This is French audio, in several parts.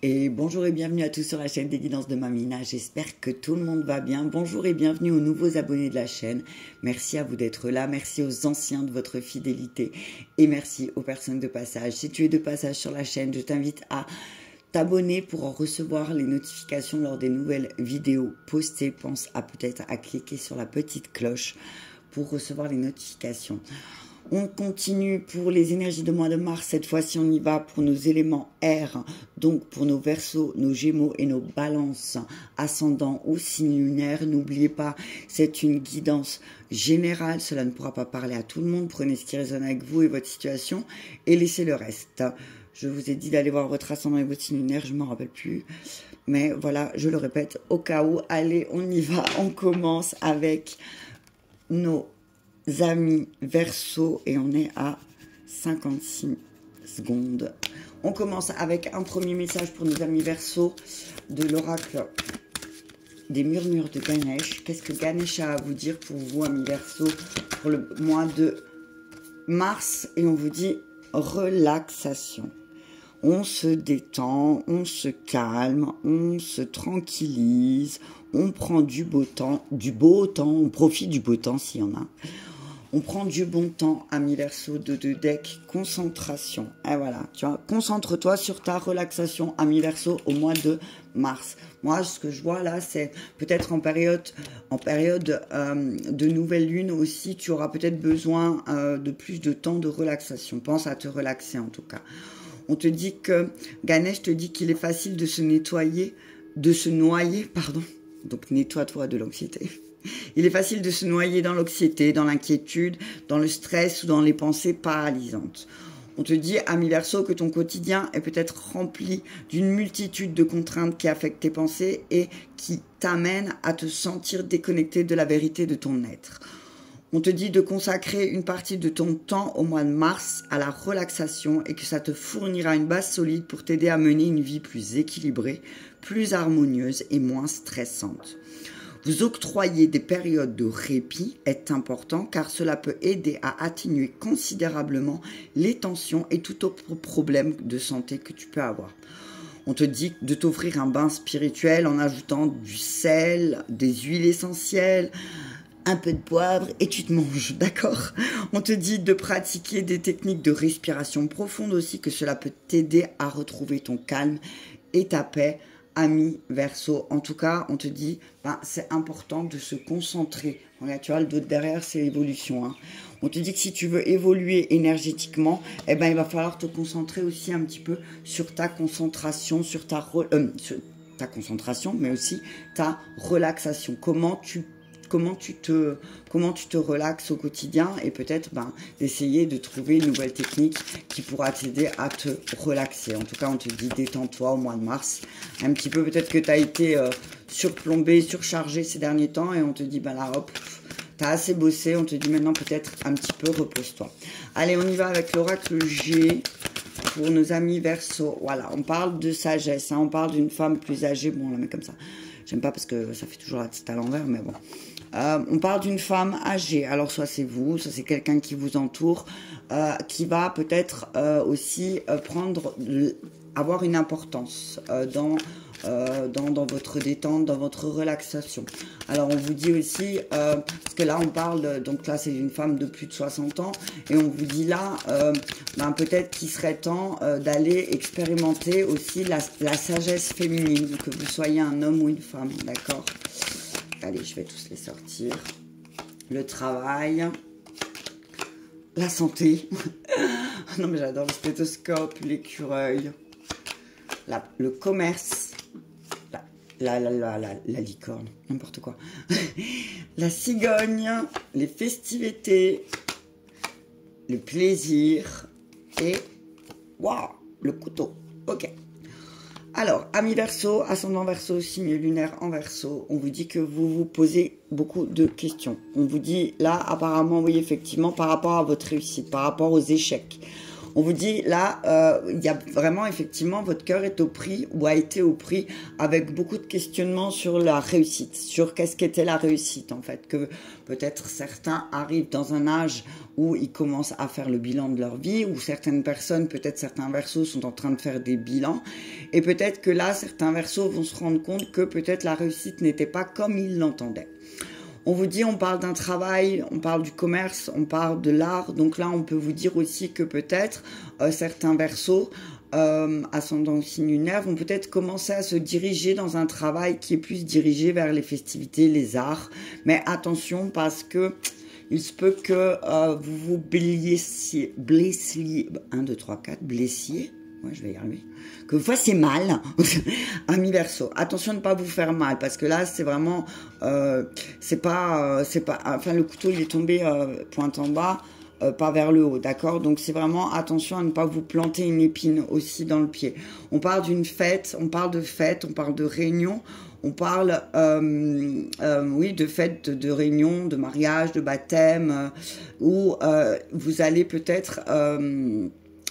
Et bonjour et bienvenue à tous sur la chaîne des guidances de Mamina, j'espère que tout le monde va bien. Bonjour et bienvenue aux nouveaux abonnés de la chaîne, merci à vous d'être là, merci aux anciens de votre fidélité et merci aux personnes de passage. Si tu es de passage sur la chaîne, je t'invite à t'abonner pour en recevoir les notifications lors des nouvelles vidéos postées. Pense à peut-être à cliquer sur la petite cloche pour recevoir les notifications. On continue pour les énergies de mois de mars. Cette fois-ci, on y va pour nos éléments air, donc pour nos Verseaux, nos Gémeaux et nos Balances, ascendants ou signes lunaires. N'oubliez pas, c'est une guidance générale. Cela ne pourra pas parler à tout le monde. Prenez ce qui résonne avec vous et votre situation et laissez le reste. Je vous ai dit d'aller voir votre ascendant et votre signe lunaire, je ne m'en rappelle plus. Mais voilà, je le répète au cas où. Allez, on y va. On commence avec nos amis Verseaux et on est à 56 secondes. On commence avec un premier message pour nos amis Verseaux de l'oracle des murmures de Ganesh. Qu'est-ce que Ganesh a à vous dire pour vous, amis Verseaux, pour le mois de mars? Et on vous dit relaxation. On se détend, on se calme, on se tranquillise, on prend du beau temps, on profite du beau temps s'il y en a. On prend du bon temps, amis Verseaux, de deck, concentration. Et voilà, tu vois, concentre-toi sur ta relaxation, amis Verseaux, au mois de mars. Moi, ce que je vois là, c'est peut-être en période de nouvelle lune aussi, tu auras peut-être besoin de plus de temps de relaxation. Pense à te relaxer en tout cas. On te dit que, Ganesh te dit qu'il est facile de se noyer, pardon. Donc nettoie-toi de l'anxiété. Il est facile de se noyer dans l'anxiété, dans l'inquiétude, dans le stress ou dans les pensées paralysantes. On te dit, ami Verseau, que ton quotidien est peut-être rempli d'une multitude de contraintes qui affectent tes pensées et qui t'amènent à te sentir déconnecté de la vérité de ton être. On te dit de consacrer une partie de ton temps au mois de mars à la relaxation et que ça te fournira une base solide pour t'aider à mener une vie plus équilibrée, plus harmonieuse et moins stressante. Vous octroyer des périodes de répit est important car cela peut aider à atténuer considérablement les tensions et tout autre problème de santé que tu peux avoir. On te dit de t'offrir un bain spirituel en ajoutant du sel, des huiles essentielles, un peu de poivre et tu te manges, d'accord? On te dit de pratiquer des techniques de respiration profonde aussi, que cela peut t'aider à retrouver ton calme et ta paix, ami Verseau. En tout cas, on te dit, c'est important de se concentrer. Regarde, tu vois, le dos derrière, c'est l'évolution. Hein. On te dit que si tu veux évoluer énergétiquement, il va falloir te concentrer aussi un petit peu sur ta concentration, sur ta concentration, mais aussi ta relaxation. Comment tu te relaxes au quotidien et peut-être d'essayer de trouver une nouvelle technique qui pourra t'aider à te relaxer. En tout cas, on te dit détends-toi au mois de mars. Un petit peu, peut-être que tu as été surplombé, surchargé ces derniers temps et on te dit, là, hop, tu as assez bossé. On te dit maintenant peut-être un petit peu repose-toi. Allez, on y va avec l'oracle G. Pour nos amis Verseaux, voilà, on parle de sagesse, hein, on parle d'une femme plus âgée, bon, on la met comme ça. J'aime pas parce que ça fait toujours la tête à l'envers, mais bon. On parle d'une femme âgée. Alors, soit c'est vous, soit c'est quelqu'un qui vous entoure, qui va peut-être aussi avoir une importance dans votre détente, dans votre relaxation. Alors, on vous dit aussi, parce que là, on parle, donc là, c'est une femme de plus de 60 ans, et on vous dit là, peut-être qu'il serait temps d'aller expérimenter aussi la sagesse féminine, que vous soyez un homme ou une femme, d'accord? Allez, je vais tous les sortir. Le travail, la santé. Non, mais j'adore le stéthoscope, l'écureuil, le commerce, la licorne, n'importe quoi. La cigogne, les festivités, le plaisir et waouh, le couteau. Ok. Alors, amis Verseau, ascendant Verseau, signe lunaire en Verseau, on vous dit que vous vous posez beaucoup de questions. On vous dit là, apparemment, oui, effectivement, par rapport à votre réussite, par rapport aux échecs. On vous dit là, il y a vraiment effectivement votre cœur est au prix ou a été au prix avec beaucoup de questionnements sur la réussite, sur qu'est-ce qu'était la réussite en fait, que peut-être certains arrivent dans un âge où ils commencent à faire le bilan de leur vie, où certaines personnes, peut-être certains verseaux sont en train de faire des bilans, et peut-être que là, certains verseaux vont se rendre compte que peut-être la réussite n'était pas comme ils l'entendaient. On vous dit, on parle d'un travail, on parle du commerce, on parle de l'art. Donc là, on peut vous dire aussi que peut-être certains verseaux, ascendant signe lunaire, vont peut-être commencer à se diriger dans un travail qui est plus dirigé vers les festivités, les arts. Mais attention, parce que il se peut que vous vous blessiez, 1, 2, 3, 4, blessiez. Ouais, je vais y arriver. Que vous fassiez mal, ami Verseau. Attention de ne pas vous faire mal, parce que là, c'est vraiment, c'est pas, enfin, le couteau, il est tombé pointe en bas, pas vers le haut, d'accord? Donc, c'est vraiment attention à ne pas vous planter une épine aussi dans le pied. On parle d'une fête, on parle de fête, on parle de réunion, on parle, oui, de fête, de réunion, de mariage, de baptême, où vous allez peut-être...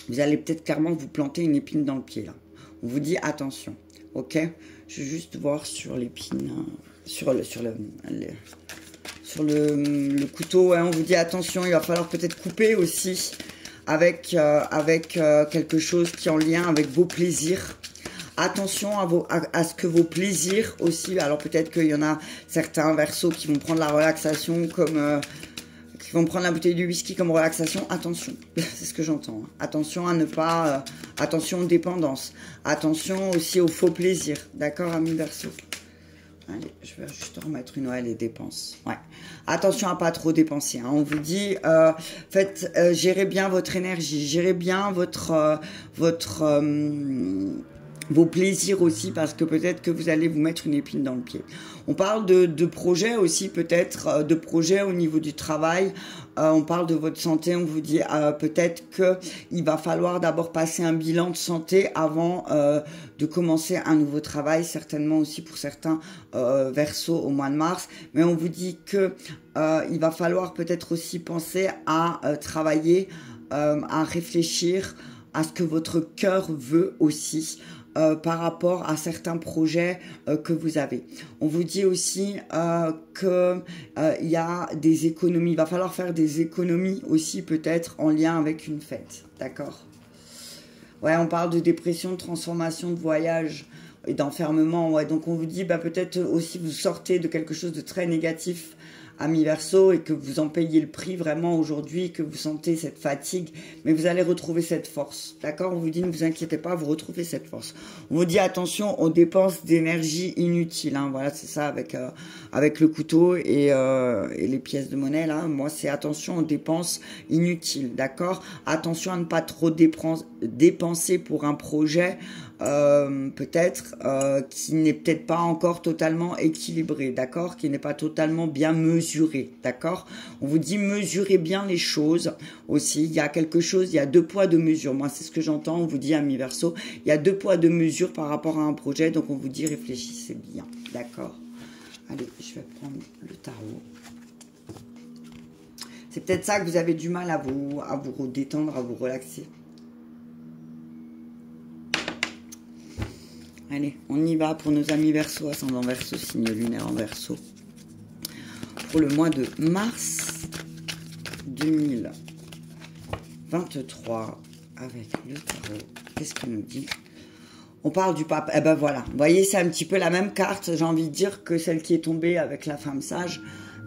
vous allez peut-être clairement vous planter une épine dans le pied, là. On vous dit attention, ok? Je vais juste voir sur l'épine, sur le couteau, hein, on vous dit attention, il va falloir peut-être couper aussi avec quelque chose qui est en lien avec vos plaisirs. Attention à ce que vos plaisirs aussi, alors peut-être qu'il y en a certains verseaux qui vont prendre la relaxation comme... qui vont prendre la bouteille de whisky comme relaxation, attention, c'est ce que j'entends. Hein. Attention à ne pas... attention aux dépendances. Attention aussi aux faux plaisirs. D'accord, ami Verseau? Allez, je vais juste remettre une les dépenses. Ouais. Attention à pas trop dépenser. Hein. On vous dit, gérez bien votre énergie, gérez bien vos plaisirs aussi, parce que peut-être que vous allez vous mettre une épine dans le pied. On parle de projets aussi, peut-être, de projets au niveau du travail. On parle de votre santé, on vous dit peut-être qu'il va falloir d'abord passer un bilan de santé avant de commencer un nouveau travail, certainement aussi pour certains Verseaux au mois de mars. Mais on vous dit que il va falloir peut-être aussi penser à travailler, à réfléchir à ce que votre cœur veut aussi. Par rapport à certains projets que vous avez. On vous dit aussi qu'il y a des économies. Il va falloir faire des économies aussi peut-être en lien avec une fête. D'accord? Ouais, on parle de dépression, de transformation, de voyage et d'enfermement. Ouais, donc on vous dit peut-être aussi vous sortez de quelque chose de très négatif, ami Verseau, et que vous en payez le prix vraiment aujourd'hui, que vous sentez cette fatigue, mais vous allez retrouver cette force, d'accord? On vous dit ne vous inquiétez pas, vous retrouvez cette force. On vous dit attention aux dépenses d'énergie inutiles, hein. Voilà, c'est ça avec le couteau et les pièces de monnaie là. Moi, c'est attention aux dépenses inutiles, d'accord? Attention à ne pas trop dépenser pour un projet. Peut-être qui n'est peut-être pas encore totalement équilibré, d'accord, qui n'est pas totalement bien mesuré, d'accord. On vous dit mesurez bien les choses aussi. Il y a quelque chose, il y a 2 poids 2 mesures. Moi, c'est ce que j'entends. On vous dit, ami Verseau, il y a 2 poids 2 mesures par rapport à un projet. Donc, on vous dit réfléchissez bien, d'accord. Allez, je vais prendre le tarot. C'est peut-être ça que vous avez du mal à vous détendre, à vous relaxer. Allez, on y va pour nos amis Verseau, ascendant Verseau, signe lunaire en Verseau. Pour le mois de mars 2023, avec le tarot, qu'est-ce qu'il nous dit? On parle du pape. Eh ben voilà, vous voyez, c'est un petit peu la même carte, j'ai envie de dire, que celle qui est tombée avec la femme sage,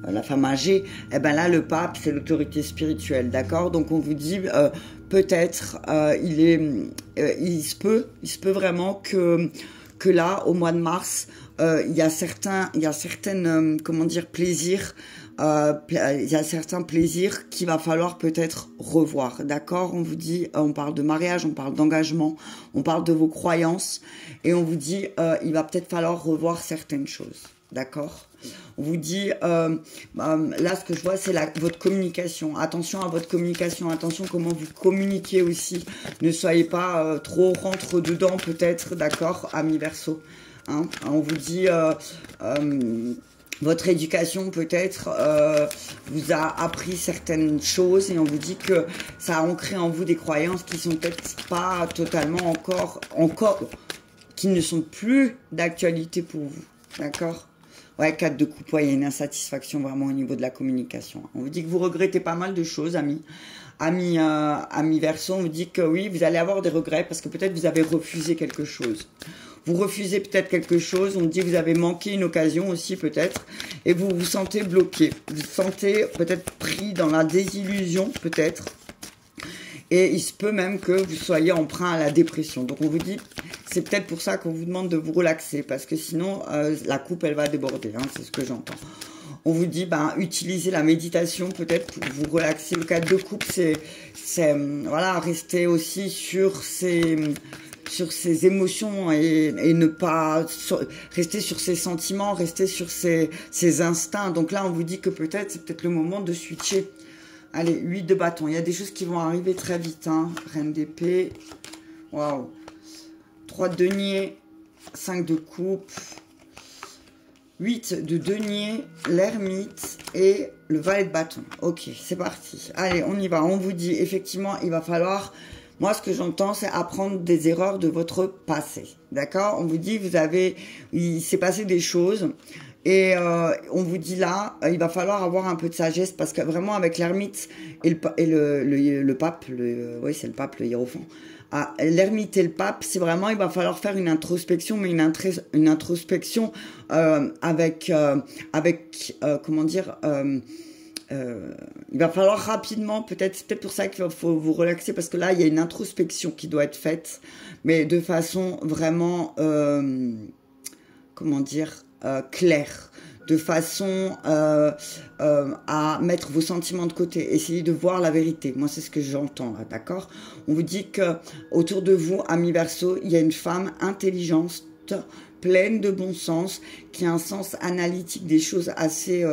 la femme âgée. Eh ben là, le pape, c'est l'autorité spirituelle, d'accord? Donc on vous dit... peut-être, il se peut vraiment que là, au mois de mars, il y a certains plaisirs, il y a certains plaisirs qu'il va falloir peut-être revoir, d'accord? On vous dit, on parle de mariage, on parle d'engagement, on parle de vos croyances, et on vous dit, il va peut-être falloir revoir certaines choses, d'accord? On vous dit, là ce que je vois c'est votre communication, attention à votre communication, attention comment vous communiquez aussi, ne soyez pas trop rentre dedans peut-être, d'accord, ami Verseau, hein? On vous dit, votre éducation peut-être vous a appris certaines choses et on vous dit que ça a ancré en vous des croyances qui sont peut-être pas totalement encore, qui ne sont plus d'actualité pour vous, d'accord? Ouais, 4 de coupe, ouais, il y a une insatisfaction vraiment au niveau de la communication. On vous dit que vous regrettez pas mal de choses, amis. Amis Verseau, on vous dit que oui, vous allez avoir des regrets parce que peut-être vous avez refusé quelque chose. Vous refusez peut-être quelque chose, on dit que vous avez manqué une occasion aussi peut-être, et vous vous sentez bloqué. Vous vous sentez peut-être pris dans la désillusion peut-être, et il se peut même que vous soyez emprunt à la dépression. Donc on vous dit, c'est peut-être pour ça qu'on vous demande de vous relaxer, parce que sinon la coupe elle va déborder, hein, c'est ce que j'entends. On vous dit, ben, utilisez la méditation peut-être pour vous relaxer. Le 4 de coupe, c'est voilà, rester aussi sur ses émotions et ne pas rester sur ses sentiments, rester sur ses instincts. Donc là, on vous dit que peut-être, c'est peut-être le moment de switcher. Allez, 8 de bâton. Il y a des choses qui vont arriver très vite. Hein. Reine d'épée. Waouh. 3 de denier. 5 de coupe. 8 de denier, l'ermite et le valet de bâton. Ok, c'est parti. Allez, on y va. On vous dit, effectivement, il va falloir... Moi, ce que j'entends, c'est apprendre des erreurs de votre passé. D'accord? On vous dit, il s'est passé des choses. Et on vous dit là, il va falloir avoir un peu de sagesse parce que vraiment, avec l'ermite et le pape, oui, c'est le pape, le hiérophant. Ah, l'ermite et le pape, c'est vraiment, il va falloir faire une introspection, mais une introspection avec comment dire, il va falloir rapidement, c'est peut-être pour ça qu'il faut vous relaxer, parce que là, il y a une introspection qui doit être faite, mais de façon vraiment, comment dire, claire, de façon à mettre vos sentiments de côté, essayez de voir la vérité. Moi, c'est ce que j'entends, d'accord? On vous dit que autour de vous, amis Verseau, il y a une femme intelligente, pleine de bon sens, qui a un sens analytique des choses assez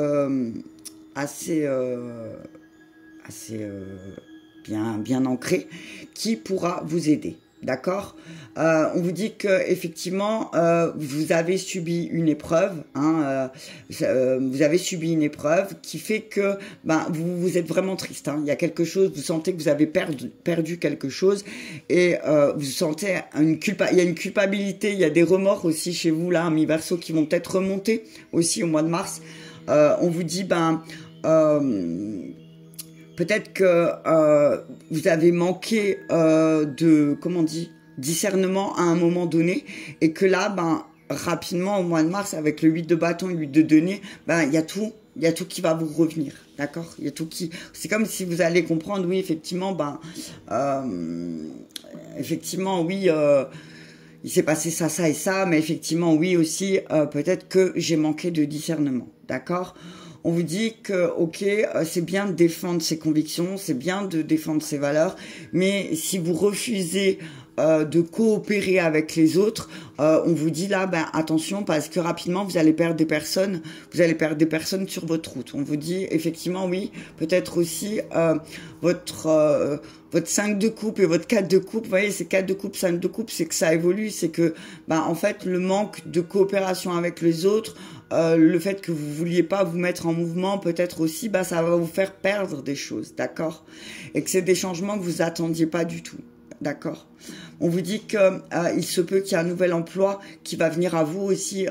bien ancré, qui pourra vous aider. D'accord? On vous dit que effectivement vous avez subi une épreuve, hein, vous avez subi une épreuve qui fait que vous êtes vraiment triste. Hein. Il y a quelque chose, vous sentez que vous avez perdu quelque chose et vous sentez il y a une culpabilité, il y a des remords aussi chez vous là, amis Verseau, qui vont peut-être remonter aussi au mois de mars. On vous dit peut-être que vous avez manqué discernement à un moment donné et que là, rapidement, au mois de mars, avec le 8 de bâton et le 8 de denier, il y a tout qui va vous revenir, d'accord? Il y a tout qui... C'est comme si vous allez comprendre, oui, effectivement, oui, il s'est passé ça, ça et ça, mais effectivement, oui, aussi, peut-être que j'ai manqué de discernement, d'accord? On vous dit que, ok, c'est bien de défendre ses convictions, c'est bien de défendre ses valeurs, mais si vous refusez de coopérer avec les autres, on vous dit là, attention, parce que rapidement, vous allez perdre des personnes sur votre route. On vous dit, effectivement, oui, peut-être aussi votre 5 de coupe et votre 4 de coupe, vous voyez, c'est 4 de coupe, 5 de coupe, c'est que ça évolue, c'est que, en fait, le manque de coopération avec les autres, le fait que vous vouliez pas vous mettre en mouvement, peut-être aussi, ça va vous faire perdre des choses, d'accord? Et que c'est des changements que vous attendiez pas du tout, d'accord? On vous dit que il se peut qu'il y ait un nouvel emploi qui va venir à vous aussi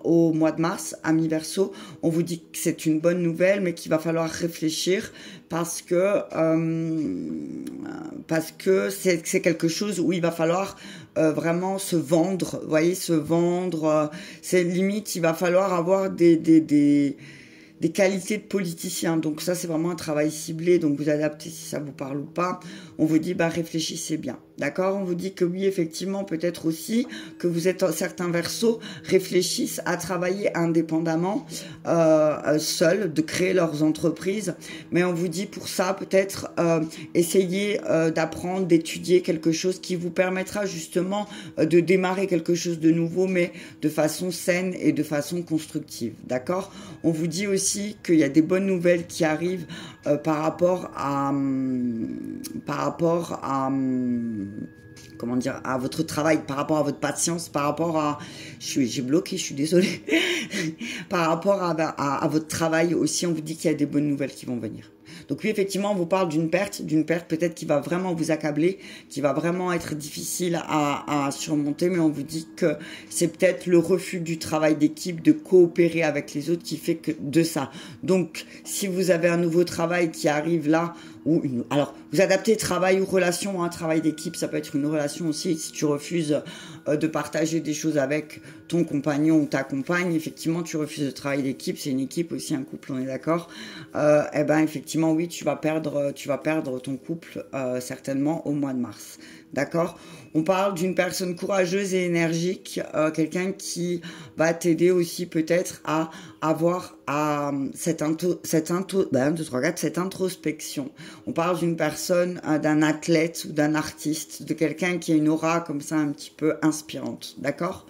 au mois de mars, amis Verseau. On vous dit que c'est une bonne nouvelle, mais qu'il va falloir réfléchir parce que c'est quelque chose où il va falloir vraiment se vendre. Vous voyez, se vendre. C'est limite, il va falloir avoir des qualités de politicien. Donc ça, c'est vraiment un travail ciblé. Donc vous adaptez si ça vous parle ou pas. On vous dit, réfléchissez bien. D'accord? On vous dit que oui, effectivement, peut-être aussi que vous êtes certains Verseaux réfléchissent à travailler indépendamment, seuls, de créer leurs entreprises. Mais on vous dit pour ça, peut-être essayez d'apprendre, d'étudier quelque chose qui vous permettra justement de démarrer quelque chose de nouveau, mais de façon saine et de façon constructive. D'accord? On vous dit aussi qu'il y a des bonnes nouvelles qui arrivent par rapport à comment dire, à votre travail, par rapport à votre patience, par rapport à, j'ai bloqué, je suis désolée, par rapport à votre travail aussi, on vous dit qu'il y a des bonnes nouvelles qui vont venir. Donc oui, effectivement, on vous parle d'une perte peut-être qui va vraiment vous accabler, qui va vraiment être difficile à surmonter, mais on vous dit que c'est peut-être le refus du travail d'équipe, de coopérer avec les autres qui fait que de ça. Donc, si vous avez un nouveau travail qui arrive là, alors, vous adaptez travail ou relation, un travail d'équipe, ça peut être une relation aussi, si tu refuses de partager des choses avec ton compagnon ou ta compagne, effectivement, tu refuses de travail d'équipe, c'est une équipe aussi, un couple, on est d'accord, eh ben, effectivement, oui, tu vas perdre ton couple, certainement, au mois de mars. D'accord? On parle d'une personne courageuse et énergique, quelqu'un qui va t'aider aussi peut-être à avoir cette introspection. On parle d'une personne, d'un athlète ou d'un artiste, de quelqu'un qui a une aura comme ça un petit peu inspirante. D'accord?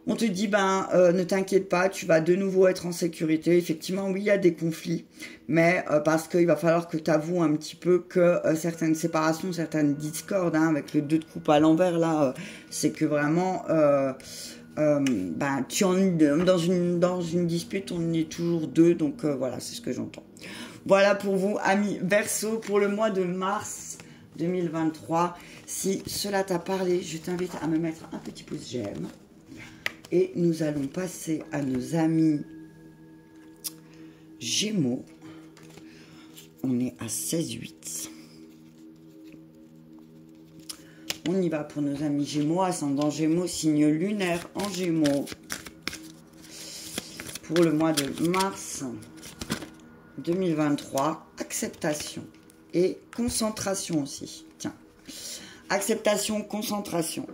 On te dit, ne t'inquiète pas, tu vas de nouveau être en sécurité. Effectivement, oui, il y a des conflits, mais parce qu'il va falloir que tu avoues un petit peu que certaines séparations, certaines discordes, avec le 2 de coupe à l'envers, là, c'est que vraiment, tu en dans une dispute, on est toujours 2, donc voilà, c'est ce que j'entends. Voilà pour vous, amis Verseau, pour le mois de mars 2023. Si cela t'a parlé, je t'invite à me mettre un petit pouce j'aime. Et nous allons passer à nos amis Gémeaux. On est à 16-8. On y va pour nos amis Gémeaux, ascendant Gémeaux, signe lunaire en Gémeaux. Pour le mois de mars 2023, acceptation et concentration aussi. Tiens, acceptation, concentration.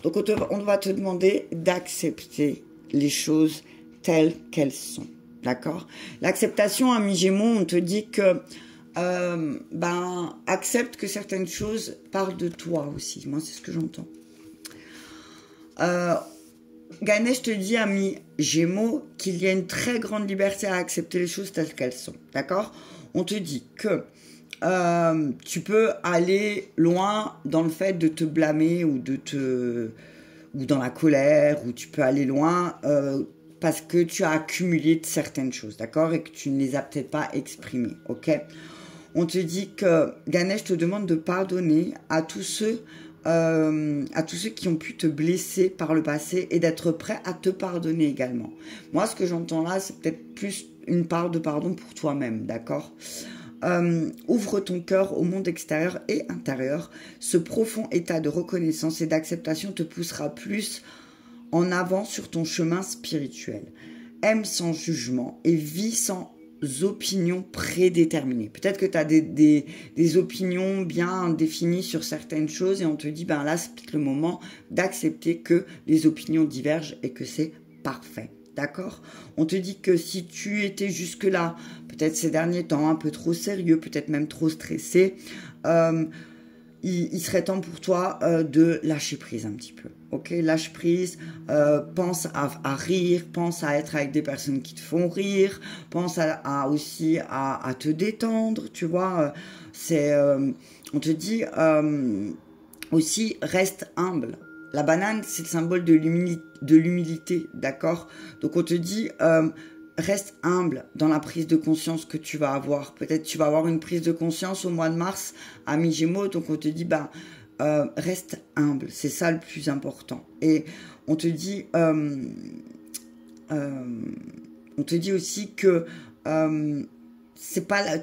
Donc, on va te demander d'accepter les choses telles qu'elles sont. D'accord? L'acceptation, ami Gémeaux, on te dit que, accepte que certaines choses parlent de toi aussi. Moi, c'est ce que j'entends. Ganesh te dit, ami Gémeaux, qu'il y a une très grande liberté à accepter les choses telles qu'elles sont. D'accord? On te dit que tu peux aller loin dans le fait de te blâmer ou dans la colère, ou tu peux aller loin parce que tu as accumulé certaines choses, d'accord, et que tu ne les as peut-être pas exprimées, ok. On te dit que Ganesh te demande de pardonner à tous ceux qui ont pu te blesser par le passé et d'être prêt à te pardonner également. Moi, ce que j'entends là, c'est peut-être plus une part de pardon pour toi-même, d'accord. Ouvre ton cœur au monde extérieur et intérieur. Ce profond état de reconnaissance et d'acceptation te poussera plus en avant sur ton chemin spirituel. Aime sans jugement et vis sans opinions prédéterminées. Peut-être que tu as des opinions bien définies sur certaines choses et on te dit, là, c'est peut-être le moment d'accepter que les opinions divergent et que c'est parfait. D'accord? On te dit que si tu étais jusque-là, peut-être ces derniers temps, un peu trop sérieux, peut-être même trop stressé, il serait temps pour toi de lâcher prise un petit peu. Ok? Lâche prise, pense à rire, pense à être avec des personnes qui te font rire, pense aussi à te détendre, tu vois. On te dit aussi, reste humble. La banane, c'est le symbole de l'humilité, d'accord? Donc, on te dit, reste humble dans la prise de conscience que tu vas avoir. Peut-être tu vas avoir une prise de conscience au mois de mars à mi-Gémeaux, donc on te dit, reste humble, c'est ça le plus important. Et on te dit aussi que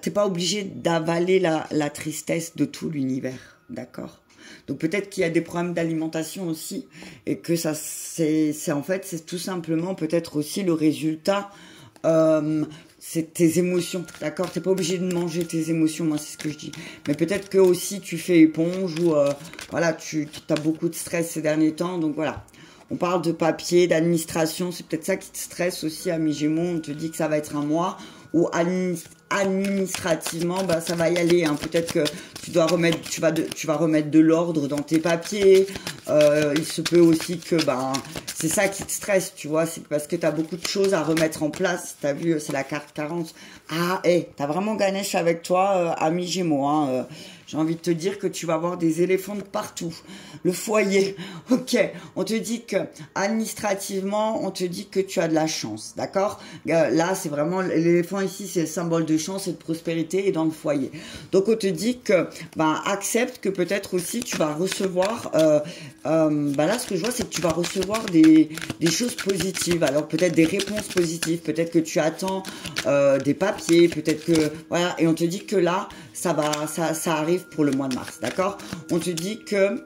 t'es pas obligé d'avaler la tristesse de tout l'univers, d'accord? Donc peut-être qu'il y a des problèmes d'alimentation aussi et que ça c'est tout simplement peut-être aussi le résultat, c'est tes émotions, d'accord? T'es pas obligé de manger tes émotions, moi c'est ce que je dis. Mais peut-être que aussi tu fais éponge ou voilà, tu as beaucoup de stress ces derniers temps, donc voilà. On parle de papier, d'administration, c'est peut-être ça qui te stresse aussi à mi-Gémeaux. On te dit que ça va être un mois où administrativement, ça va y aller. Hein. Peut-être que tu vas remettre de l'ordre dans tes papiers. Il se peut aussi que c'est ça qui te stresse, tu vois. C'est parce que tu as beaucoup de choses à remettre en place. Tu as vu, c'est la carte 40. Ah, t'as vraiment Ganesh avec toi à mi-Gémeaux. Hein. J'ai envie de te dire que tu vas avoir des éléphants de partout. Le foyer, ok. On te dit que administrativement, on te dit que tu as de la chance, d'accord? Là, c'est vraiment l'éléphant ici, c'est le symbole de chance et de prospérité et dans le foyer. Donc, on te dit que, ben, accepte que peut-être aussi tu vas recevoir, ben là, ce que je vois, c'est que tu vas recevoir des choses positives. Alors, peut-être des réponses positives, peut-être que tu attends des papiers, peut-être que, voilà, et on te dit que là, ça arrive pour le mois de mars, d'accord? On te dit que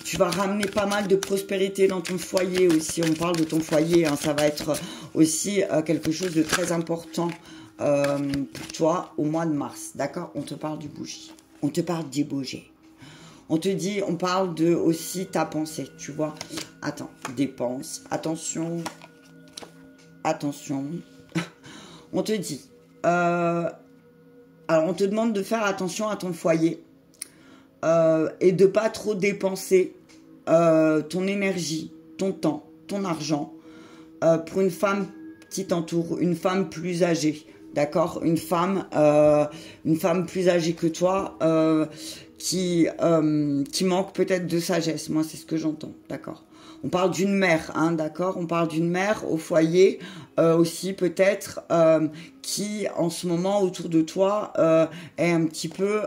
tu vas ramener pas mal de prospérité dans ton foyer aussi. On parle de ton foyer, hein, ça va être aussi quelque chose de très important pour toi au mois de mars, d'accord? On te parle du bougie, on te parle des bougies. On te dit, on parle de aussi ta pensée, tu vois? Attends, dépense, attention, attention. On te dit, alors on te demande de faire attention à ton foyer et de pas trop dépenser ton énergie, ton temps, ton argent pour une femme qui t'entoure, une femme plus âgée, d'accord? Une femme plus âgée que toi qui manque peut-être de sagesse. Moi, c'est ce que j'entends, d'accord? On parle d'une mère, hein, d'accord? On parle d'une mère au foyer aussi peut-être qui, en ce moment, autour de toi, est un petit peu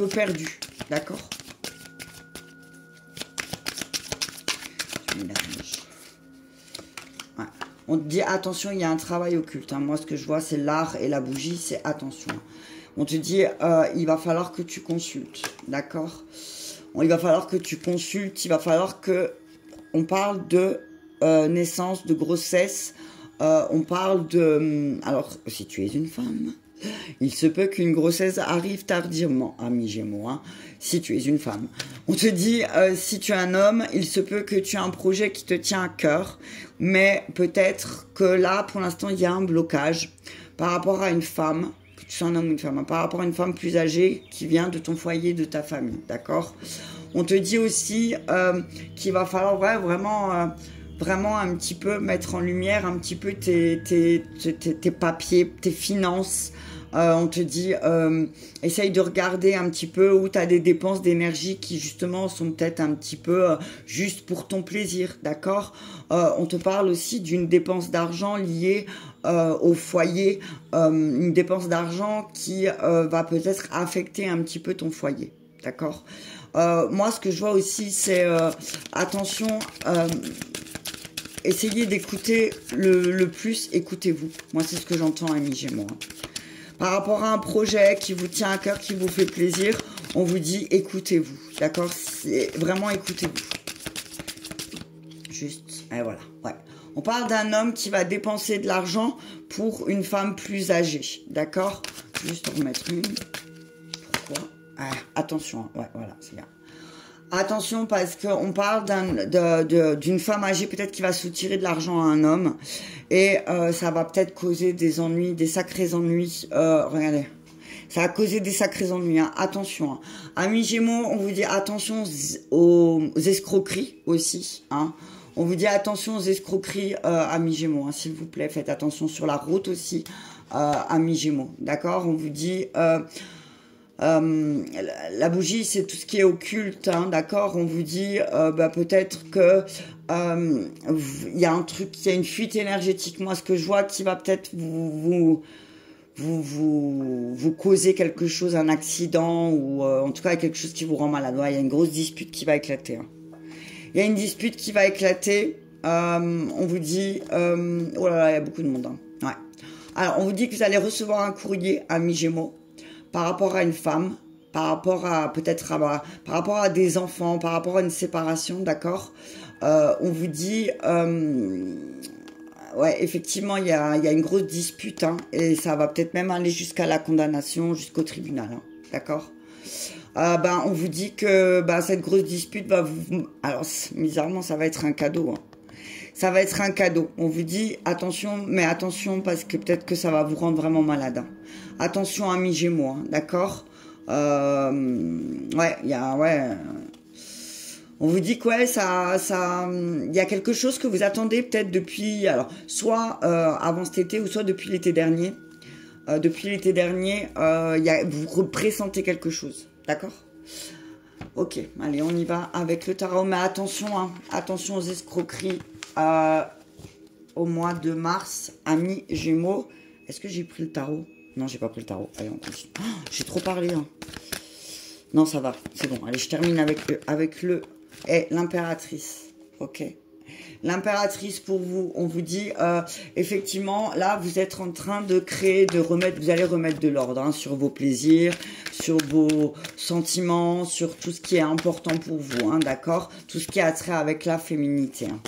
perdue, d'accord? Ouais. On te dit attention, il y a un travail occulte. Hein. Moi, ce que je vois, c'est l'art et la bougie, c'est attention. On te dit, il va falloir que tu consultes, d'accord? Il va falloir que tu consultes, il va falloir que on parle de naissance, de grossesse, on parle de... alors, si tu es une femme, il se peut qu'une grossesse arrive tardivement, ami Gémeaux, hein, si tu es une femme. On te dit, si tu es un homme, il se peut que tu aies un projet qui te tient à cœur, mais peut-être que là, pour l'instant, il y a un blocage par rapport à une femme, que tu sois un homme ou une femme, hein, par rapport à une femme plus âgée qui vient de ton foyer, de ta famille, d'accord? On te dit aussi qu'il va falloir vraiment un petit peu mettre en lumière un petit peu tes papiers, tes finances. On te dit, essaye de regarder un petit peu où tu as des dépenses d'énergie qui justement sont peut-être un petit peu juste pour ton plaisir, d'accord? On te parle aussi d'une dépense d'argent liée au foyer, une dépense d'argent qui va peut-être affecter un petit peu ton foyer, d'accord? Moi, ce que je vois aussi, c'est attention, essayez d'écouter le plus, écoutez-vous. Moi, c'est ce que j'entends, ami Gémeaux. Par rapport à un projet qui vous tient à cœur, qui vous fait plaisir, on vous dit écoutez-vous, d'accord? Vraiment écoutez-vous. Juste, et voilà, ouais. On parle d'un homme qui va dépenser de l'argent pour une femme plus âgée, d'accord? Juste en remettre une. Pourquoi? Ah, attention, hein. Ouais, voilà, c'est bien. Attention parce qu'on parle d'une femme âgée peut-être qui va soutirer de l'argent à un homme et ça va peut-être causer des ennuis, des sacrés ennuis. Regardez, ça va causer des sacrés ennuis. Hein. Attention, hein. Amis Gémeaux, on vous dit attention aux escroqueries aussi. Hein. On vous dit attention aux escroqueries, amis Gémeaux, hein, s'il vous plaît. Faites attention sur la route aussi, amis Gémeaux. D'accord? On vous dit... la bougie, c'est tout ce qui est occulte, hein, d'accord? On vous dit peut-être que il y a un truc, il y a une fuite énergétique. Moi, ce que je vois, qui va peut-être vous causer quelque chose, un accident ou en tout cas quelque chose qui vous rend malade. Ouais, il y a une grosse dispute qui va éclater. Hein. Il y a une dispute qui va éclater. On vous dit, oh là là, il y a beaucoup de monde. Hein. Ouais. Alors, on vous dit que vous allez recevoir un courrier, amis Gémeaux, par rapport à une femme, par rapport à peut-être par rapport à des enfants, par rapport à une séparation, d'accord? On vous dit, ouais, effectivement, il y a une grosse dispute, hein, et ça va peut-être même aller jusqu'à la condamnation, jusqu'au tribunal, hein, d'accord? On vous dit que cette grosse dispute va vous... Alors, bizarrement, ça va être un cadeau, hein. Ça va être un cadeau. On vous dit attention, mais attention parce que peut-être que ça va vous rendre vraiment malade. Hein. Attention, amis Gémeaux, hein, d'accord? Ouais, il y a... Ouais... On vous dit que ouais, il y a quelque chose que vous attendez peut-être depuis... Alors, soit avant cet été ou soit depuis l'été dernier. depuis l'été dernier, vous pressentez quelque chose, d'accord? Ok, allez, on y va avec le tarot, mais attention, hein, attention aux escroqueries au mois de mars, amis Gémeaux. Est-ce que j'ai pris le tarot? Non, j'ai pas pris le tarot. Allez, on continue. Oh, j'ai trop parlé, hein. Non, ça va, c'est bon. Allez, je termine avec l'impératrice, ok? L'impératrice pour vous, on vous dit, effectivement, là, vous êtes en train de créer, vous allez remettre de l'ordre hein, sur vos plaisirs, sur vos sentiments, sur tout ce qui est important pour vous, hein, d'accord? Tout ce qui a trait avec la féminité. Hein.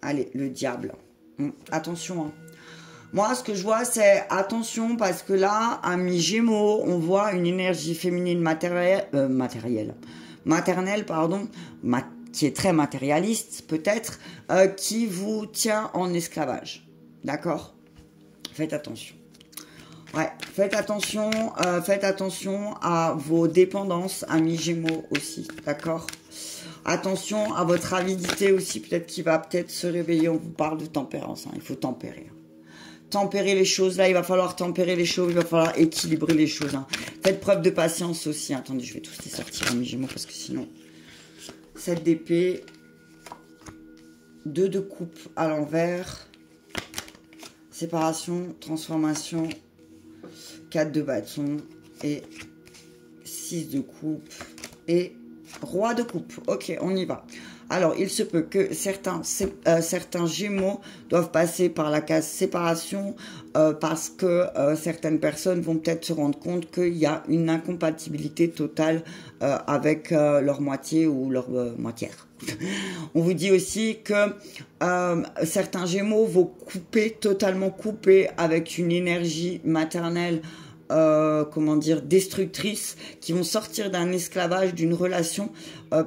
Allez, le diable. Attention, hein. Moi, ce que je vois, c'est attention parce que là, amis Gémeaux, on voit une énergie féminine maternelle, pardon, qui est très matérialiste peut-être, qui vous tient en esclavage. D'accord? Faites attention. Ouais, faites attention à vos dépendances, amis Gémeaux aussi. D'accord? Attention à votre avidité aussi, peut-être qui va peut-être se réveiller. On vous parle de tempérance, hein, il faut tempérer. Tempérer les choses, là, il va falloir tempérer les choses, il va falloir équilibrer les choses. Hein. Faites preuve de patience aussi. Attendez, je vais tous les sortir, amis Gémeaux, parce que sinon... 7 d'épée, 2 de coupe à l'envers, séparation, transformation, 4 de bâton et 6 de coupe et roi de coupe. Ok, on y va. Alors, il se peut que certains Gémeaux doivent passer par la case séparation parce que certaines personnes vont peut-être se rendre compte qu'il y a une incompatibilité totale avec leur moitié ou leur moitière. On vous dit aussi que certains Gémeaux vont totalement couper avec une énergie maternelle comment dire, destructrices, qui vont sortir d'un esclavage, d'une relation,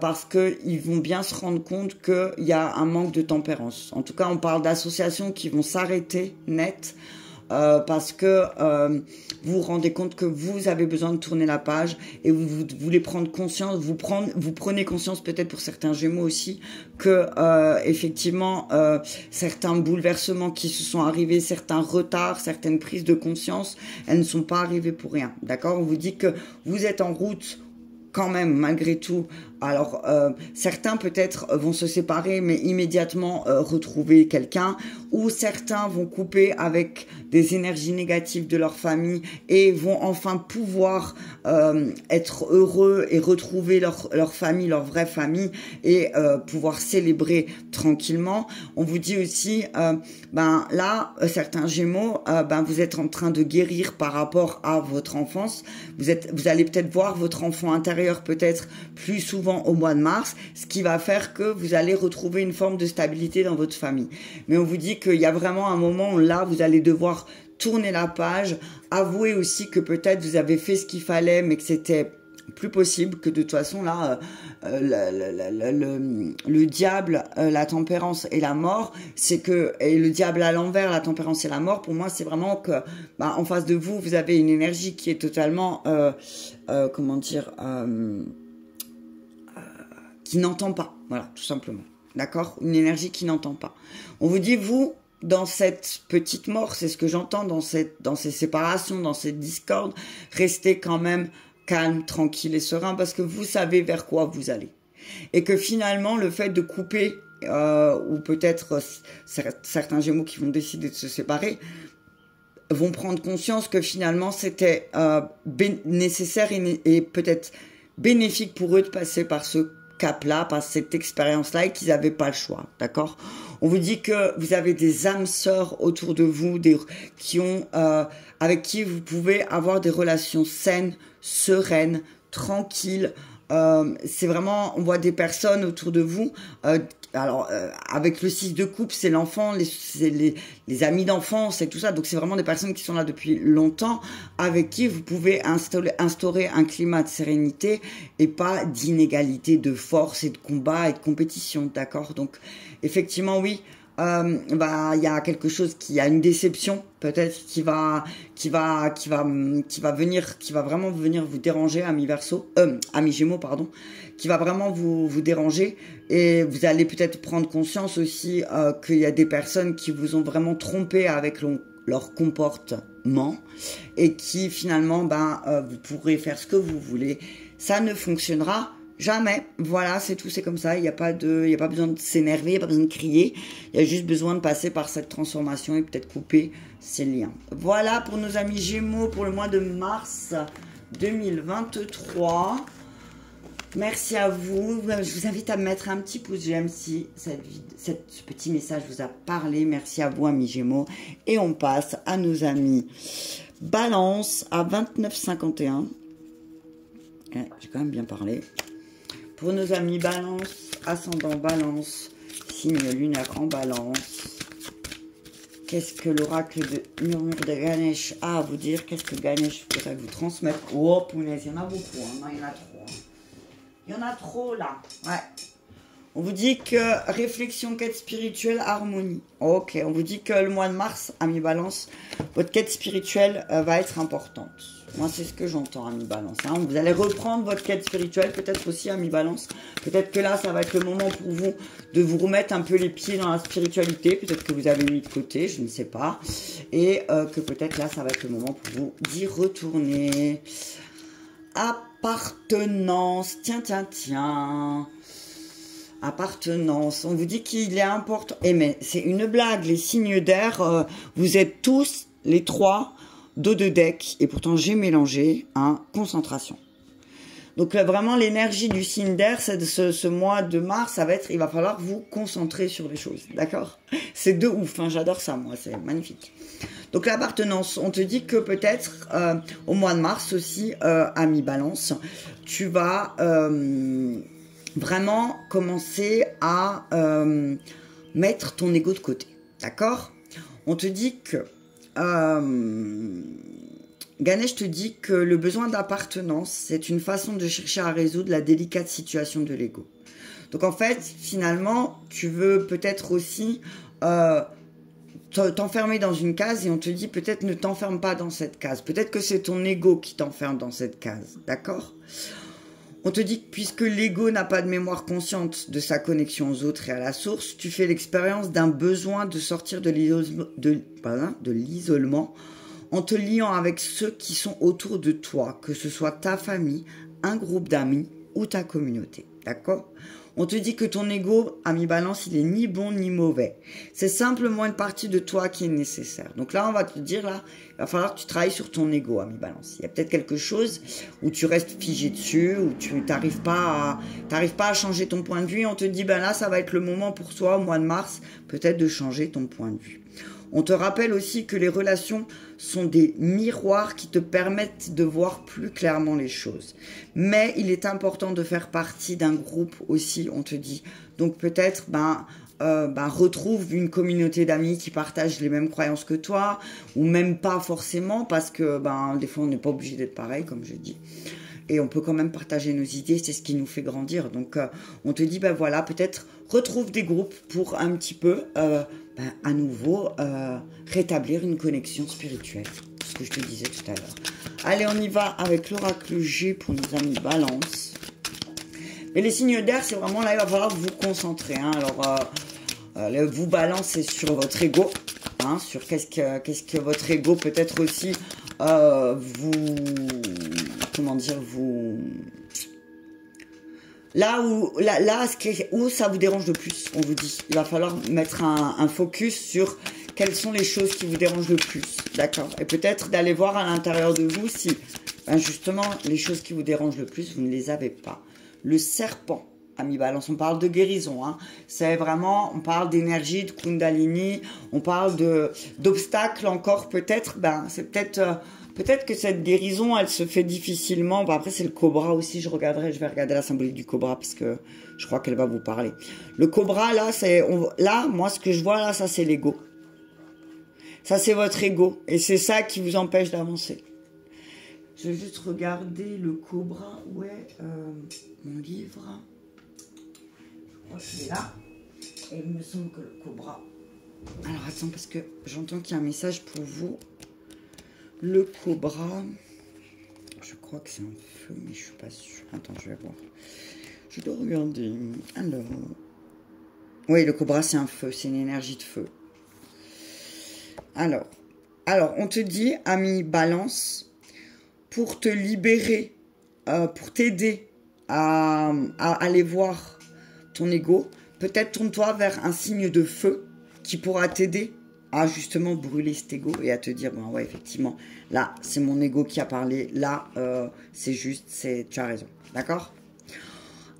parce qu'ils vont bien se rendre compte qu'il y a un manque de tempérance. En tout cas, on parle d'associations qui vont s'arrêter net, parce que vous vous rendez compte que vous avez besoin de tourner la page et vous voulez prendre conscience, vous prenez conscience peut-être pour certains Gémeaux aussi que effectivement certains bouleversements qui se sont arrivés, certains retards, certaines prises de conscience, elles ne sont pas arrivées pour rien, d'accord? On vous dit que vous êtes en route quand même, malgré tout. Alors, certains peut-être vont se séparer, mais immédiatement retrouver quelqu'un, ou certains vont couper avec des énergies négatives de leur famille et vont enfin pouvoir être heureux et retrouver leur famille, leur vraie famille, et pouvoir célébrer tranquillement. On vous dit aussi, là, certains Gémeaux, vous êtes en train de guérir par rapport à votre enfance. Vous allez peut-être voir votre enfant intérieur peut-être plus souvent au mois de mars, ce qui va faire que vous allez retrouver une forme de stabilité dans votre famille. Mais on vous dit qu'il y a vraiment un moment où là, vous allez devoir tourner la page, avouer aussi que peut-être vous avez fait ce qu'il fallait, mais que c'était plus possible, que de toute façon là, le diable, la tempérance et la mort, et le diable à l'envers, la tempérance et la mort, pour moi c'est vraiment que en face de vous, vous avez une énergie qui est totalement, comment dire, qui n'entend pas, voilà, tout simplement, d'accord? Une énergie qui n'entend pas. On vous dit, vous, dans cette petite mort, c'est ce que j'entends, dans ces séparations, dans cette discorde, restez quand même calme, tranquille et serein, parce que vous savez vers quoi vous allez. Et que finalement, le fait de couper, ou peut-être certains Gémeaux qui vont décider de se séparer, vont prendre conscience que finalement, c'était nécessaire et peut-être bénéfique pour eux de passer par ce cap-là, par cette expérience-là, et qu'ils n'avaient pas le choix, d'accord? On vous dit que vous avez des âmes sœurs autour de vous, avec qui vous pouvez avoir des relations saines, sereines, tranquilles. C'est vraiment, on voit des personnes autour de vous. Avec le 6 de coupe, c'est l'enfant, les amis d'enfance et tout ça. Donc c'est vraiment des personnes qui sont là depuis longtemps, avec qui vous pouvez instaurer un climat de sérénité et pas d'inégalité de force et de combat et de compétition, d'accord? Donc effectivement, oui. Il y a quelque chose qui a une déception peut-être qui va vraiment venir vous déranger, amis Gémeaux, pardon, qui va vraiment vous déranger, et vous allez peut-être prendre conscience aussi qu'il y a des personnes qui vous ont vraiment trompé avec leur comportement. ment et qui finalement, vous pourrez faire ce que vous voulez. Ça ne fonctionnera jamais. Voilà, c'est tout, c'est comme ça. Il n'y a pas besoin de s'énerver, il n'y a pas besoin de crier. Il y a juste besoin de passer par cette transformation et peut-être couper ces liens. Voilà pour nos amis Gémeaux pour le mois de mars 2023. Merci à vous. Je vous invite à mettre un petit pouce j'aime si ce petit message vous a parlé. Merci à vous, amis Gémeaux. Et on passe à nos amis Balance à 29,51. J'ai quand même bien parlé. Pour nos amis Balance, ascendant Balance, signe lunaire en Balance. Qu'est-ce que l'oracle de murmure de Ganesh a à vous dire? Qu'est-ce que Ganesh voudrait vous transmettre? Oh, punaise, il y en a beaucoup. Hein. Non, il y en a trop. Hein. Il y en a trop, là. Ouais. On vous dit que réflexion, quête spirituelle, harmonie. Ok, on vous dit que le mois de mars, ami Balance, votre quête spirituelle va être importante. Moi, c'est ce que j'entends, ami Balance. Hein. Vous allez reprendre votre quête spirituelle, peut-être aussi, ami Balance. Peut-être que là, ça va être le moment pour vous de vous remettre un peu les pieds dans la spiritualité. Peut-être que vous avez mis de côté, je ne sais pas. Et que peut-être là, ça va être le moment pour vous d'y retourner. Appartenance, tiens. Appartenance, on vous dit qu'il est important. Eh mais c'est une blague, les signes d'air, vous êtes tous les trois dos de deck et pourtant j'ai mélangé, hein, concentration. Donc là, vraiment l'énergie du signe d'air, c'est ce mois de mars, ça va être, il va falloir vous concentrer sur les choses, d'accord? C'est de ouf, hein, j'adore ça moi, c'est magnifique. Donc l'appartenance, on te dit que peut-être au mois de mars aussi, ami Balance, tu vas vraiment commencer à mettre ton ego de côté, d'accord? On te dit que Ganesh te dit que le besoin d'appartenance, c'est une façon de chercher à résoudre la délicate situation de l'ego. Donc en fait, finalement, tu veux peut-être aussi t'enfermer dans une case et on te dit peut-être ne t'enferme pas dans cette case. Peut-être que c'est ton ego qui t'enferme dans cette case, d'accord? On te dit que puisque l'ego n'a pas de mémoire consciente de sa connexion aux autres et à la source, tu fais l'expérience d'un besoin de sortir de l'isolement en te liant avec ceux qui sont autour de toi, que ce soit ta famille, un groupe d'amis ou ta communauté. D'accord ? On te dit que ton ego, ami Balance, il est ni bon ni mauvais. C'est simplement une partie de toi qui est nécessaire. Donc là, on va te dire, là, il va falloir que tu travailles sur ton ego, ami Balance. Il y a peut-être quelque chose où tu restes figé dessus, où tu n'arrives pas à changer ton point de vue. Et on te dit, ben là, ça va être le moment pour toi, au mois de mars, peut-être de changer ton point de vue. On te rappelle aussi que les relations sont des miroirs qui te permettent de voir plus clairement les choses. Mais il est important de faire partie d'un groupe aussi, on te dit. Donc peut-être, retrouve une communauté d'amis qui partagent les mêmes croyances que toi, ou même pas forcément, parce que des fois on n'est pas obligé d'être pareil, comme je dis. Et on peut quand même partager nos idées, c'est ce qui nous fait grandir. Donc on te dit, voilà, peut-être retrouve des groupes pour un petit peu... à nouveau rétablir une connexion spirituelle, ce que je te disais tout à l'heure. Allez, on y va avec l'oracle G pour nos amis Balance. Mais les signes d'air, c'est vraiment là, il va falloir vous concentrer. Hein. Alors, vous balancez sur votre ego, hein, sur qu'est-ce que votre ego peut-être aussi Là où ça vous dérange le plus, on vous dit. Il va falloir mettre un focus sur quelles sont les choses qui vous dérangent le plus. D'accord? Et peut-être d'aller voir à l'intérieur de vous si, justement, les choses qui vous dérangent le plus, vous ne les avez pas. Le serpent, ami Balance, on parle de guérison. Hein. C'est vraiment, on parle d'énergie, de Kundalini, on parle d'obstacles encore peut-être. C'est peut-être... Peut-être que cette guérison, elle se fait difficilement. Après, c'est le cobra aussi. Je vais regarder la symbolique du cobra parce que je crois qu'elle va vous parler. Le cobra, là, moi, ce que je vois, là, ça, c'est l'ego. Ça, c'est votre ego. Et c'est ça qui vous empêche d'avancer. Je vais juste regarder le cobra. Où est mon livre? Je crois qu'il est là. Et il me semble que le cobra... Alors, attends, parce que j'entends qu'il y a un message pour vous. Le cobra, je crois que c'est un feu, mais je suis pas sûre. Attends, je vais voir. Je dois regarder. Alors, oui, le cobra, c'est un feu, c'est une énergie de feu. Alors, Alors, on te dit, ami Balance, pour te libérer, pour t'aider à aller voir ton ego, peut-être tourne-toi vers un signe de feu qui pourra t'aider à justement brûler cet ego et à te dire, bon ouais, effectivement, là, c'est mon ego qui a parlé, là, c'est juste, tu as raison, d'accord?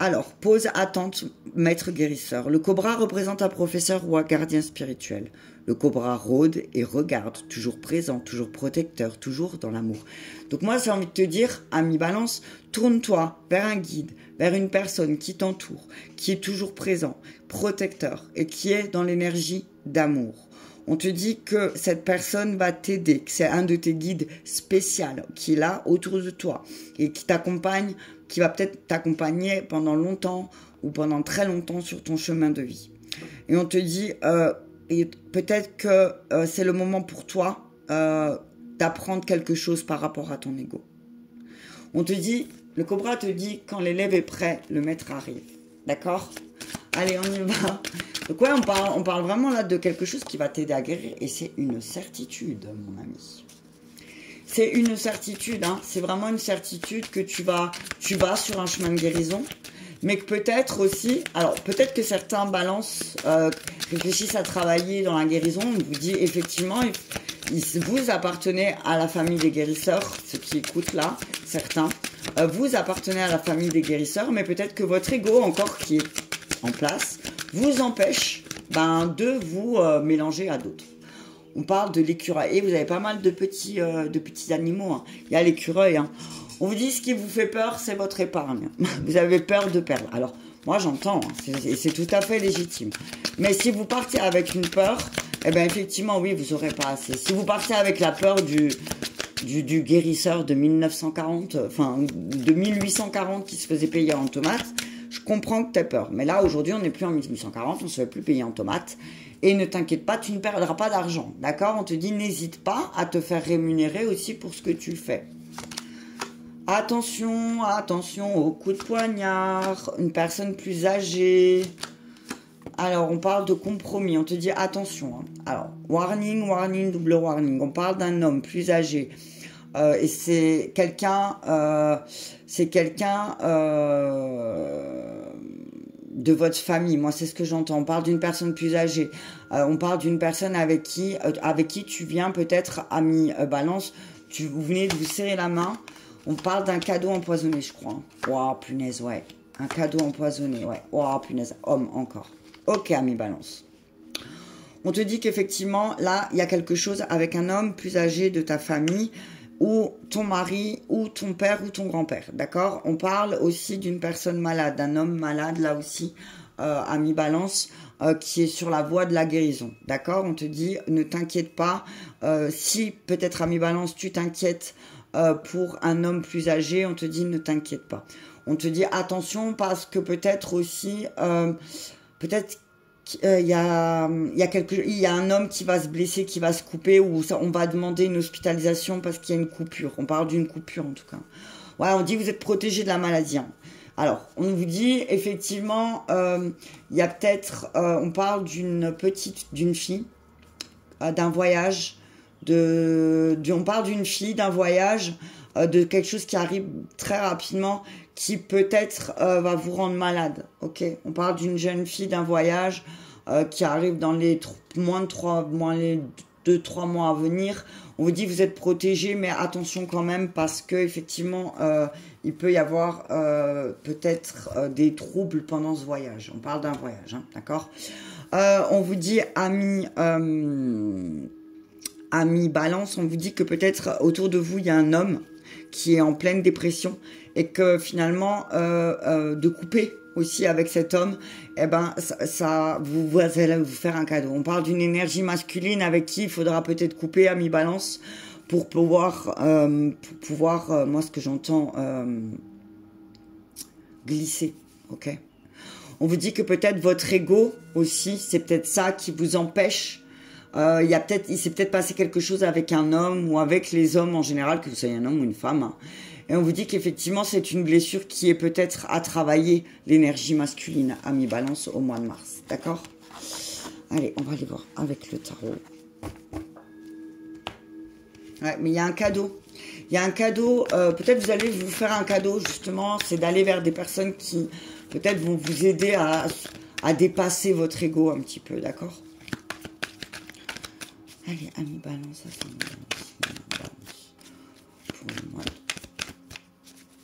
Alors, pause attente, maître guérisseur. Le cobra représente un professeur ou un gardien spirituel. Le cobra rôde et regarde, toujours présent, toujours protecteur, toujours dans l'amour. Donc moi, j'ai envie de te dire, ami Balance, tourne-toi vers un guide, vers une personne qui t'entoure, qui est toujours présent, protecteur et qui est dans l'énergie d'amour. On te dit que cette personne va t'aider, que c'est un de tes guides spéciaux qui est là autour de toi et qui t'accompagne, qui va peut-être t'accompagner pendant longtemps ou pendant très longtemps sur ton chemin de vie. Et on te dit, peut-être que c'est le moment pour toi d'apprendre quelque chose par rapport à ton ego. On te dit, le cobra te dit, quand l'élève est prêt, le maître arrive. D'accord ? Allez, on y va. Donc ouais, on parle vraiment là de quelque chose qui va t'aider à guérir. Et c'est une certitude, mon ami. C'est une certitude, hein. C'est vraiment une certitude que tu vas sur un chemin de guérison. Mais que peut-être aussi, alors peut-être que certains balances réfléchissent à travailler dans la guérison. On vous dit effectivement, vous appartenez à la famille des guérisseurs, ceux qui écoutent là, certains. Vous appartenez à la famille des guérisseurs, mais peut-être que votre ego, encore qui est en place, vous empêche de vous mélanger à d'autres. On parle de l'écureuil. Et vous avez pas mal de petits animaux. Hein. Il y a l'écureuil. Hein. On vous dit ce qui vous fait peur, c'est votre épargne. Vous avez peur de perdre. Alors, moi j'entends, hein, c'est tout à fait légitime. Mais si vous partez avec une peur, eh bien effectivement, oui, vous n'aurez pas assez. Si vous partez avec la peur du guérisseur de 1940, enfin de 1840 qui se faisait payer en tomates, je comprends que tu as peur. Mais là, aujourd'hui, on n'est plus en 1840, on ne se fait plus payer en tomates. Et ne t'inquiète pas, tu ne perdras pas d'argent. D'accord? On te dit, n'hésite pas à te faire rémunérer aussi pour ce que tu fais. Attention, attention au coup de poignard, une personne plus âgée. Alors, on parle de compromis, on te dit attention. Hein. Alors, warning, warning, double warning. On parle d'un homme plus âgé. Et c'est quelqu'un de votre famille. Moi, c'est ce que j'entends. On parle d'une personne plus âgée. On parle d'une personne avec qui tu viens peut-être, ami Balance, vous venez de vous serrer la main. On parle d'un cadeau empoisonné, je crois. Waouh, punaise, ouais. Un cadeau empoisonné, ouais. Waouh, punaise. Homme, encore. Ok, ami Balance. On te dit qu'effectivement, là, il y a quelque chose avec un homme plus âgé de ta famille, ou ton mari, ou ton père, ou ton grand-père. D'accord? On parle aussi d'une personne malade, d'un homme malade, là aussi, ami Balance, qui est sur la voie de la guérison. D'accord? On te dit, ne t'inquiète pas. Si, peut-être, ami Balance, tu t'inquiètes pour un homme plus âgé, on te dit ne t'inquiète pas. On te dit attention parce que peut-être aussi, peut-être il y a un homme qui va se blesser, qui va se couper, ou on va demander une hospitalisation parce qu'il y a une coupure. On parle d'une coupure en tout cas. Ouais, on dit vous êtes protégé de la maladie. Hein. Alors, on vous dit effectivement, il y a peut-être, on parle d'une fille, d'un voyage. On parle d'une fille, d'un voyage, de quelque chose qui arrive très rapidement, qui peut-être va vous rendre malade. Ok, on parle d'une jeune fille, d'un voyage qui arrive dans les moins de 3 mois à venir. On vous dit vous êtes protégé, mais attention quand même parce que effectivement il peut y avoir peut-être des troubles pendant ce voyage. On parle d'un voyage, hein, d'accord. On vous dit ami Balance, on vous dit que peut-être autour de vous, il y a un homme qui est en pleine dépression et que finalement, de couper aussi avec cet homme, eh ben, vous allez vous faire un cadeau. On parle d'une énergie masculine avec qui il faudra peut-être couper, ami Balance, pour pouvoir moi, ce que j'entends, glisser, ok? On vous dit que peut-être votre ego aussi, c'est peut-être ça qui vous empêche. Il s'est peut-être passé quelque chose avec un homme ou avec les hommes en général, que vous soyez un homme ou une femme. Hein. Et on vous dit qu'effectivement, c'est une blessure qui est peut-être à travailler l'énergie masculine, ami Balance, au mois de mars. D'accord? Allez, on va aller voir avec le tarot. Ouais, mais il y a un cadeau. Il y a un cadeau, peut-être vous allez vous faire un cadeau, justement, c'est d'aller vers des personnes qui, peut-être, vont vous aider à dépasser votre ego un petit peu, d'accord? Allez, ami balance, ça c'est balance. Pour le mois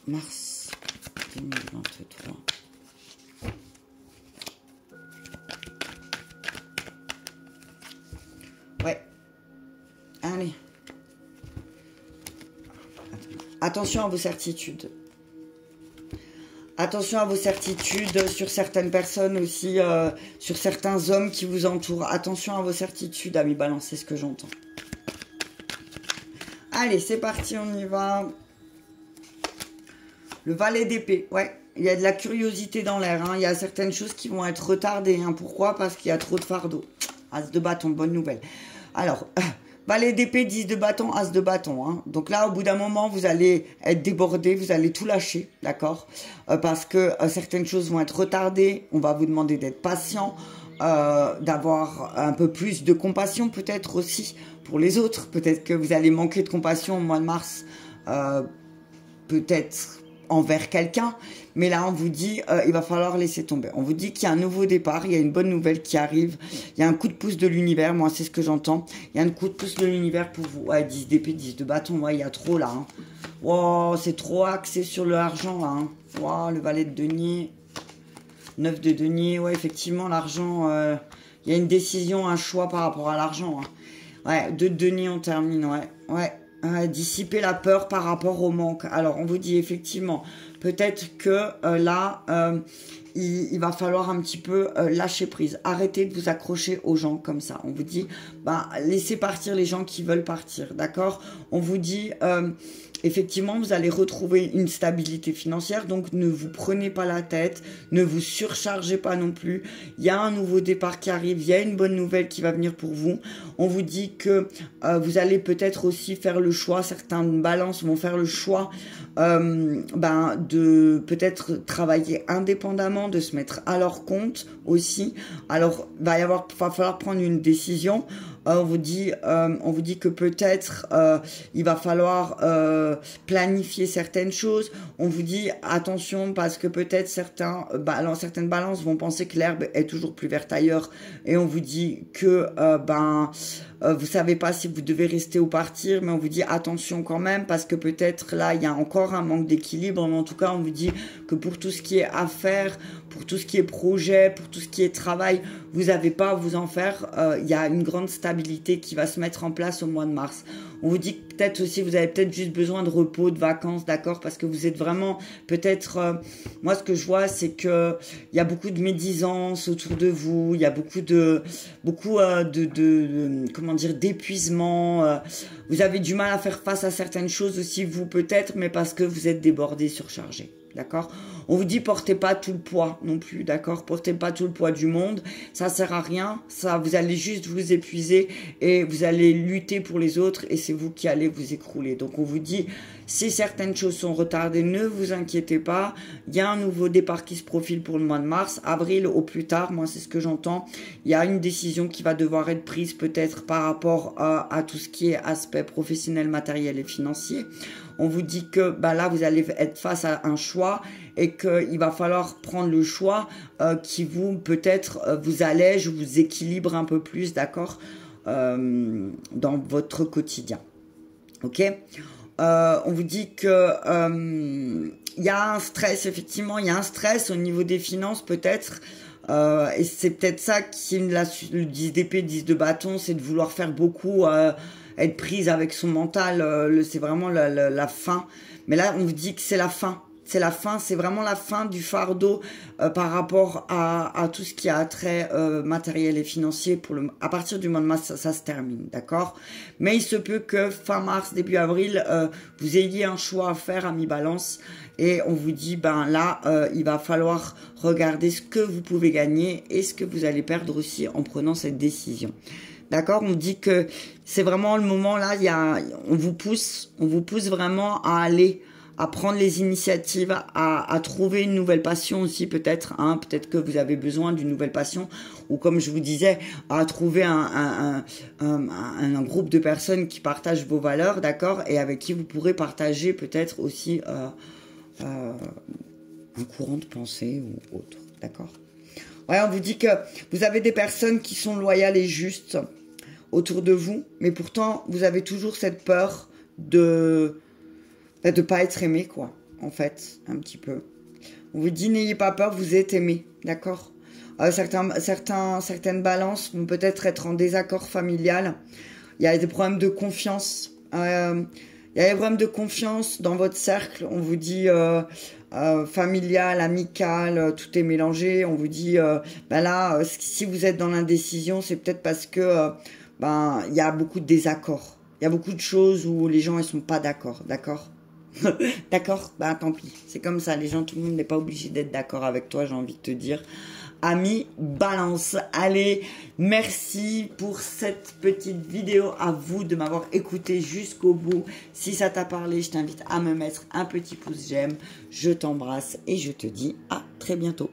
de mars 2023. Ouais. Allez. Attention à vos certitudes. Attention à vos certitudes sur certaines personnes aussi, sur certains hommes qui vous entourent. Attention à vos certitudes, amis balance, c'est ce que j'entends. Allez, c'est parti, on y va. Le valet d'épée, ouais. Il y a de la curiosité dans l'air. Hein. Il y a certaines choses qui vont être retardées. Hein. Pourquoi? Parce qu'il y a trop de fardeau. As de bâton, bonne nouvelle. Alors, valet d'épée, 10 de bâton, as de bâton. Hein. Donc là, au bout d'un moment, vous allez être débordé, vous allez tout lâcher, d'accord? Parce que certaines choses vont être retardées. On va vous demander d'être patient, d'avoir un peu plus de compassion peut-être aussi pour les autres. Peut-être que vous allez manquer de compassion au mois de mars, peut-être envers quelqu'un, mais là on vous dit il va falloir laisser tomber. On vous dit qu'il y a un nouveau départ, il y a une bonne nouvelle qui arrive, il y a un coup de pouce de l'univers, moi c'est ce que j'entends, il y a un coup de pouce de l'univers pour vous. Ouais, 10 d'épée, 10 de bâton, ouais, il y a trop là. Hein. Wow, c'est trop axé sur l'argent là. Hein. Wow, le valet de denier, 9 de denier, ouais effectivement l'argent, il y a une décision, un choix par rapport à l'argent. Hein. Ouais, 2 de denier on termine, ouais. Dissiper la peur par rapport au manque. Alors, on vous dit effectivement, peut-être que là, il va falloir un petit peu lâcher prise. Arrêtez de vous accrocher aux gens comme ça. On vous dit, bah, laissez partir les gens qui veulent partir, d'accord? On vous dit, effectivement, vous allez retrouver une stabilité financière, donc ne vous prenez pas la tête, ne vous surchargez pas non plus. Il y a un nouveau départ qui arrive, il y a une bonne nouvelle qui va venir pour vous. On vous dit que vous allez peut-être aussi faire le choix, certaines balances vont faire le choix de peut-être travailler indépendamment, de se mettre à leur compte aussi. Alors, va falloir prendre une décision. On vous dit que peut-être il va falloir planifier certaines choses. On vous dit attention parce que peut-être certaines balances vont penser que l'herbe est toujours plus verte ailleurs. Et on vous dit que vous savez pas si vous devez rester ou partir, mais on vous dit attention quand même parce que peut-être là il y a encore un manque d'équilibre. Mais en tout cas on vous dit que pour tout ce qui est affaires, pour tout ce qui est projet, pour tout ce qui est travail, vous n'avez pas à vous en faire. Il y a une grande stabilité qui va se mettre en place au mois de mars. On vous dit que peut-être aussi, vous avez peut-être juste besoin de repos, de vacances, d'accord? Parce que vous êtes vraiment, peut-être, moi ce que je vois, c'est que il y a beaucoup de médisance autour de vous, il y a beaucoup comment dire, d'épuisement. Vous avez du mal à faire face à certaines choses aussi, vous peut-être, mais parce que vous êtes débordé, surchargé. D'accord? On vous dit portez pas tout le poids non plus, d'accord? Portez pas tout le poids du monde, ça sert à rien, ça vous allez juste vous épuiser et vous allez lutter pour les autres et c'est vous qui allez vous écrouler. Donc on vous dit si certaines choses sont retardées, ne vous inquiétez pas, il y a un nouveau départ qui se profile pour le mois de mars, avril au plus tard, moi c'est ce que j'entends. Il y a une décision qui va devoir être prise peut-être par rapport à tout ce qui est aspect professionnel, matériel et financier. On vous dit que là, vous allez être face à un choix et qu'il va falloir prendre le choix qui vous, peut-être, vous allège ou vous équilibre un peu plus, d'accord, dans votre quotidien. Ok? On vous dit que il y a un stress, effectivement, il y a un stress au niveau des finances, peut-être. Et c'est peut-être ça qui le 10 d'épée, 10 de bâton, c'est de vouloir faire beaucoup... être prise avec son mental, c'est vraiment la fin. Mais là, on vous dit que c'est la fin. C'est la fin, c'est vraiment la fin du fardeau par rapport à tout ce qui a trait matériel et financier. À partir du mois de mars, ça se termine, d'accord? Mais il se peut que fin mars, début avril, vous ayez un choix à faire à mi-balance. Et on vous dit, là, il va falloir regarder ce que vous pouvez gagner et ce que vous allez perdre aussi en prenant cette décision. D'accord, on dit que c'est vraiment le moment là, on vous pousse vraiment à aller à prendre les initiatives, à trouver une nouvelle passion aussi peut-être. Hein, peut-être que vous avez besoin d'une nouvelle passion. Ou comme je vous disais, à trouver un groupe de personnes qui partagent vos valeurs, d'accord, et avec qui vous pourrez partager peut-être aussi un courant de pensée ou autre, d'accord. Ouais, on vous dit que vous avez des personnes qui sont loyales et justes autour de vous, mais pourtant, vous avez toujours cette peur de pas être aimé, quoi, en fait, un petit peu. On vous dit, n'ayez pas peur, vous êtes aimé, d'accord. Certaines balances vont peut-être être en désaccord familial. Il y a des problèmes de confiance. Il y a des problèmes de confiance dans votre cercle. On vous dit familial, amical, tout est mélangé. On vous dit, là, si vous êtes dans l'indécision, c'est peut-être parce que il y a beaucoup de désaccords. Il y a beaucoup de choses où les gens ils sont pas d'accord, d'accord. D'accord, tant pis. C'est comme ça, les gens, tout le monde n'est pas obligé d'être d'accord avec toi, j'ai envie de te dire. Ami Balance, allez, merci pour cette petite vidéo, à vous de m'avoir écouté jusqu'au bout. Si ça t'a parlé, je t'invite à me mettre un petit pouce j'aime. Je t'embrasse et je te dis à très bientôt.